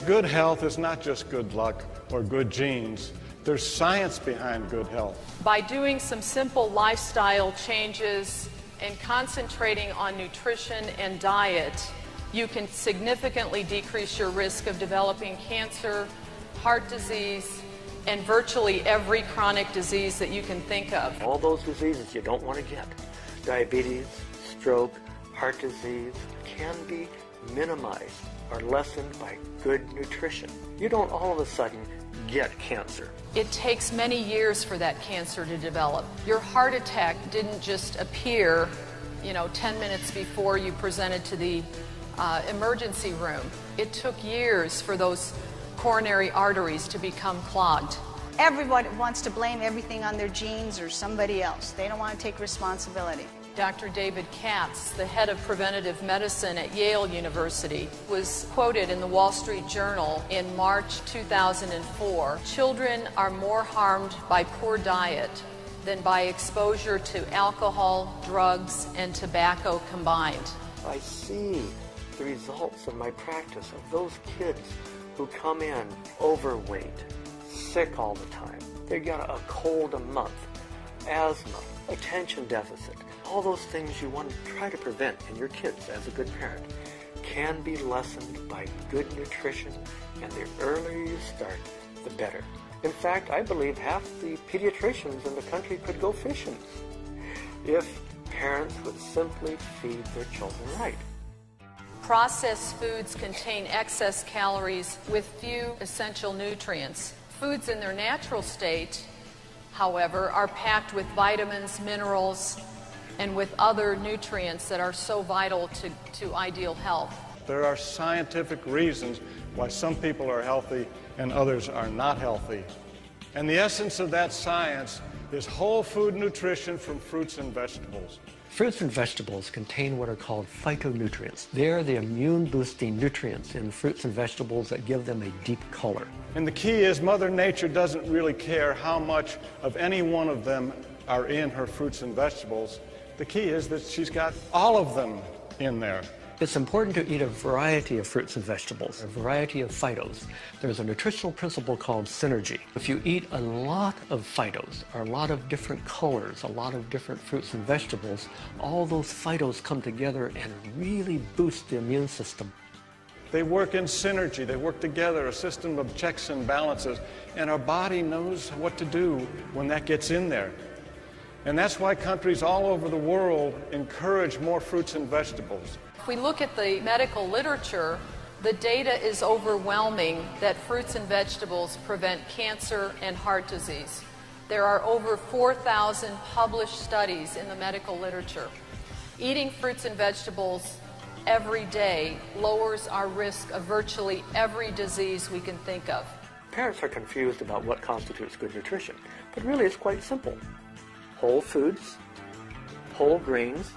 Good health is not just good luck or good genes. There's science behind good health. By doing some simple lifestyle changes and concentrating on nutrition and diet, you can significantly decrease your risk of developing cancer, heart disease, and virtually every chronic disease that you can think of. All those diseases you don't want to get, diabetes, stroke, heart disease, can be minimized or lessened by good nutrition. You don't all of a sudden get cancer. It takes many years for that cancer to develop. Your heart attack didn't just appear, 10 minutes before you presented to the emergency room. It took years for those coronary arteries to become clogged. Everyone wants to blame everything on their genes or somebody else. They don't want to take responsibility. Dr. David Katz, the head of preventative medicine at Yale University, was quoted in the Wall Street Journal in March 2004. Children are more harmed by poor diet than by exposure to alcohol, drugs, and tobacco combined. I see the results of my practice of those kids who come in overweight, sick all the time. They got a cold a month, asthma, attention deficit. All those things you want to try to prevent in your kids as a good parent can be lessened by good nutrition, and the earlier you start, the better. In fact, I believe half the pediatricians in the country could go fishing if parents would simply feed their children right. Processed foods contain excess calories with few essential nutrients. Foods in their natural state, however, are packed with vitamins, minerals, and with other nutrients that are so vital to ideal health. There are scientific reasons why some people are healthy and others are not healthy. And the essence of that science is whole food nutrition from fruits and vegetables. Fruits and vegetables contain what are called phytonutrients. They are the immune-boosting nutrients in fruits and vegetables that give them a deep color. And the key is Mother Nature doesn't really care how much of any one of them are in her fruits and vegetables. The key is that she's got all of them in there. It's important to eat a variety of fruits and vegetables, a variety of phytos. There's a nutritional principle called synergy. If you eat a lot of phytos, or a lot of different colors, a lot of different fruits and vegetables, all those phytos come together and really boost the immune system. They work in synergy. They work together, a system of checks and balances, and our body knows what to do when that gets in there. And that's why countries all over the world encourage more fruits and vegetables. If we look at the medical literature, the data is overwhelming that fruits and vegetables prevent cancer and heart disease. There are over 4,000 published studies in the medical literature. Eating fruits and vegetables every day lowers our risk of virtually every disease we can think of. Parents are confused about what constitutes good nutrition, but really it's quite simple. Whole foods, whole grains,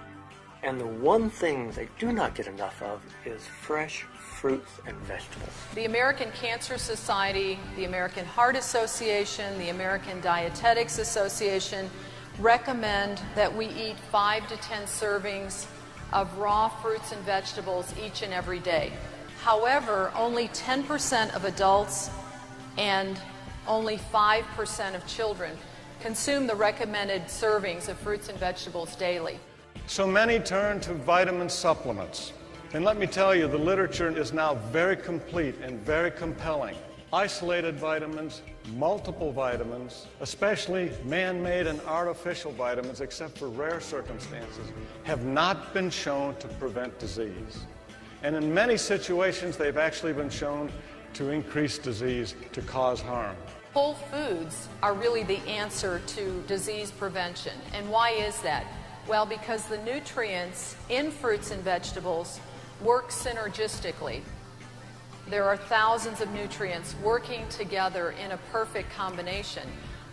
and the one thing they do not get enough of is fresh fruits and vegetables. The American Cancer Society, the American Heart Association, the American Dietetics Association recommend that we eat 5 to 10 servings of raw fruits and vegetables each and every day. However, only 10% of adults and only 5% of children consume the recommended servings of fruits and vegetables daily. So many turn to vitamin supplements. And let me tell you, the literature is now very complete and very compelling. Isolated vitamins, multiple vitamins, especially man-made and artificial vitamins, except for rare circumstances, have not been shown to prevent disease. And in many situations, they've actually been shown to increase disease, to cause harm. Whole foods are really the answer to disease prevention. And why is that? Well, because the nutrients in fruits and vegetables work synergistically. There are thousands of nutrients working together in a perfect combination.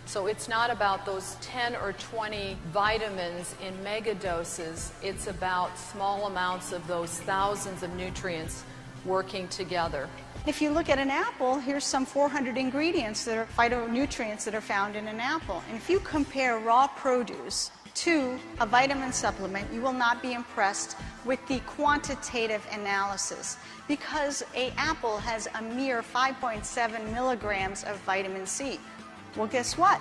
So it's not about those 10 or 20 vitamins in mega doses. It's about small amounts of those thousands of nutrients working together. If you look at an apple, here's some 400 ingredients that are phytonutrients that are found in an apple. And if you compare raw produce to a vitamin supplement, you will not be impressed with the quantitative analysis, because an apple has a mere 5.7 milligrams of vitamin C. Well, guess what?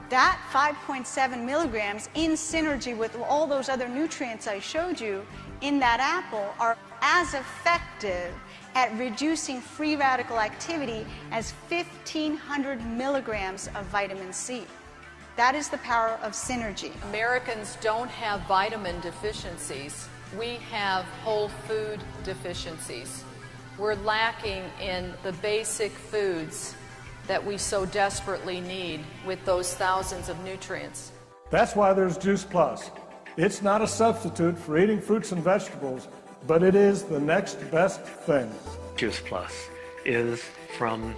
That 5.7 milligrams, in synergy with all those other nutrients I showed you in that apple, are as effective at reducing free radical activity as 1,500 milligrams of vitamin C. That is the power of synergy. Americans don't have vitamin deficiencies. We have whole food deficiencies. We're lacking in the basic foods that we so desperately need with those thousands of nutrients. That's why there's Juice Plus. It's not a substitute for eating fruits and vegetables, but it is the next best thing. Juice Plus is from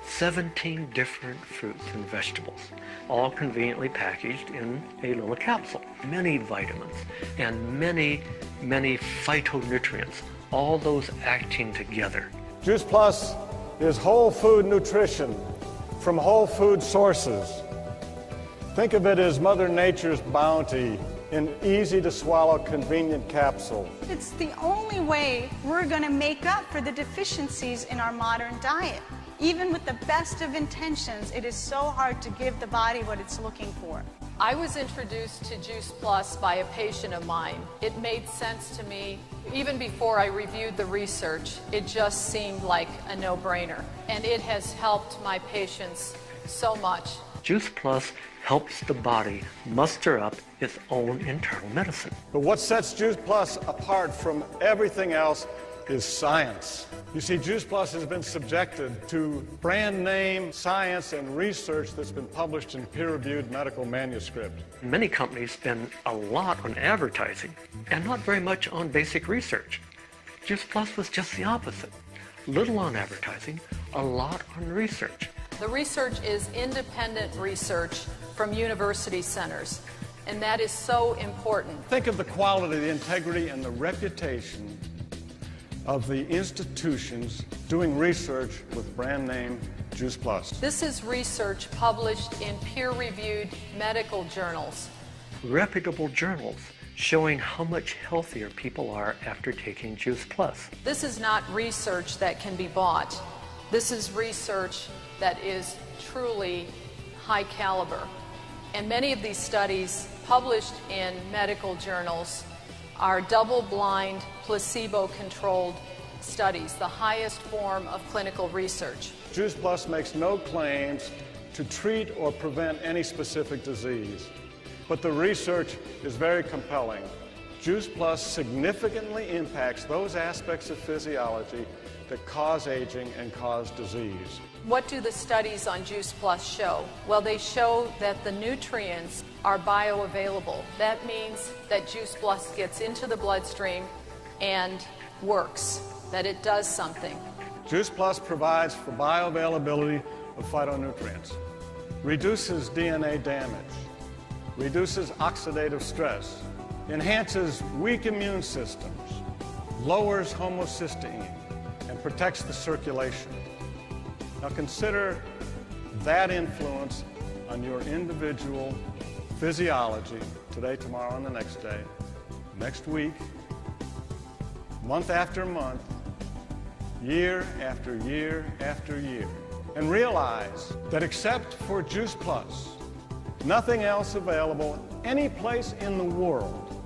17 different fruits and vegetables, all conveniently packaged in a little capsule. Many vitamins and many phytonutrients, all those acting together. Juice Plus is whole food nutrition from whole food sources. Think of it as Mother Nature's bounty in easy-to-swallow, convenient capsule. It's the only way we're going to make up for the deficiencies in our modern diet. Even with the best of intentions, it is so hard to give the body what it's looking for. I was introduced to Juice Plus by a patient of mine. It made sense to me. Even before I reviewed the research, it just seemed like a no-brainer. And it has helped my patients so much. Juice Plus helps the body muster up its own internal medicine. But what sets Juice Plus apart from everything else is science. You see, Juice Plus has been subjected to brand name science and research that's been published in peer-reviewed medical manuscript. Many companies spend a lot on advertising and not very much on basic research. Juice Plus was just the opposite. Little on advertising, a lot on research. The research is independent research from university centers, and that is so important. Think of the quality, the integrity, and the reputation of the institutions doing research with brand name Juice Plus. This is research published in peer-reviewed medical journals. Reputable journals showing how much healthier people are after taking Juice Plus. This is not research that can be bought. This is research that is truly high caliber. And many of these studies published in medical journals are double-blind, placebo-controlled studies, the highest form of clinical research. Juice Plus makes no claims to treat or prevent any specific disease, but the research is very compelling. Juice Plus significantly impacts those aspects of physiology that cause aging and cause disease. What do the studies on Juice Plus show? Well, they show that the nutrients are bioavailable. That means that Juice Plus gets into the bloodstream and works, that it does something. Juice Plus provides for bioavailability of phytonutrients, reduces DNA damage, reduces oxidative stress, enhances weak immune systems, lowers homocysteine, and protects the circulation. Now consider that influence on your individual physiology today, tomorrow, and the next day, next week, month after month, year after year after year. And realize that except for Juice Plus, nothing else available any place in the world,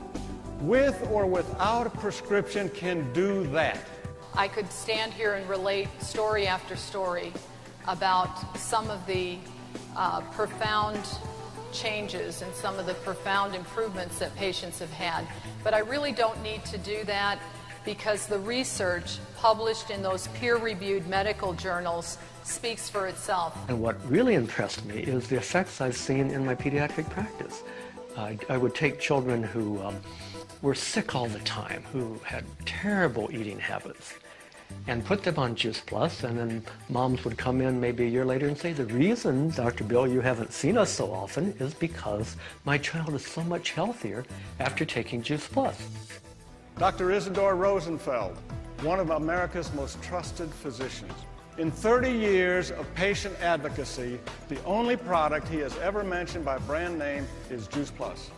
with or without a prescription, can do that. I could stand here and relate story after story about some of the profound changes and some of the profound improvements that patients have had. But I really don't need to do that because the research published in those peer-reviewed medical journals speaks for itself. And what really impressed me is the effects I've seen in my pediatric practice. I would take children who were sick all the time, who had terrible eating habits, and put them on Juice Plus, and then moms would come in maybe a year later and say, the reason, Dr. Bill, you haven't seen us so often is because my child is so much healthier after taking Juice Plus. Dr. Isidore Rosenfeld, one of America's most trusted physicians. In 30 years of patient advocacy, the only product he has ever mentioned by brand name is Juice Plus.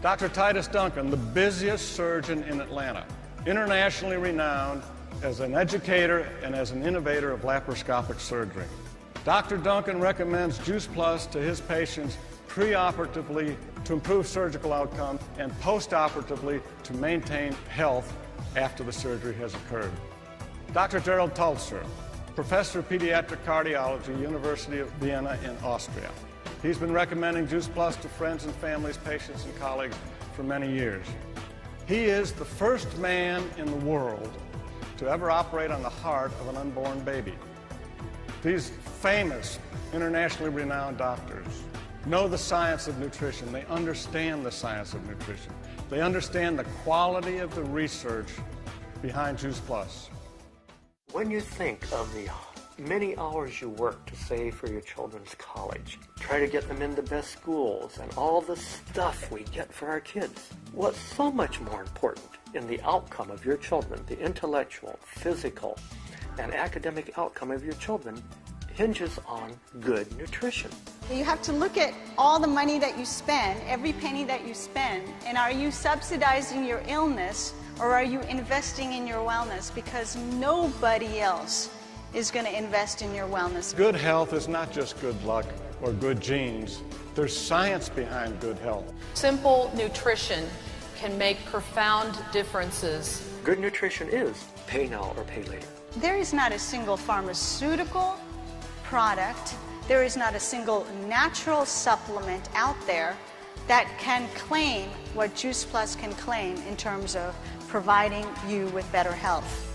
Dr. Titus Duncan, the busiest surgeon in Atlanta, internationally renowned as an educator and as an innovator of laparoscopic surgery. Dr. Duncan recommends Juice Plus to his patients preoperatively to improve surgical outcomes and postoperatively to maintain health after the surgery has occurred. Dr. Gerald Tultzer, professor of pediatric cardiology, University of Vienna in Austria. He's been recommending Juice Plus to friends and families, patients and colleagues for many years. He is the first man in the world to ever operate on the heart of an unborn baby. These famous, internationally renowned doctors know the science of nutrition. They understand the science of nutrition. They understand the quality of the research behind Juice Plus. When you think of the many hours you work to save for your children's college, try to get them into the best schools, and all the stuff we get for our kids, what's so much more important in the outcome of your children, the intellectual, physical, and academic outcome of your children, hinges on good nutrition. You have to look at all the money that you spend, every penny that you spend, and are you subsidizing your illness or are you investing in your wellness? Because nobody else is going to invest in your wellness. Good health is not just good luck or good genes. There's science behind good health. Simple nutrition can make profound differences. Good nutrition is pay now or pay later. There is not a single pharmaceutical product, there is not a single natural supplement out there that can claim what Juice Plus can claim in terms of providing you with better health.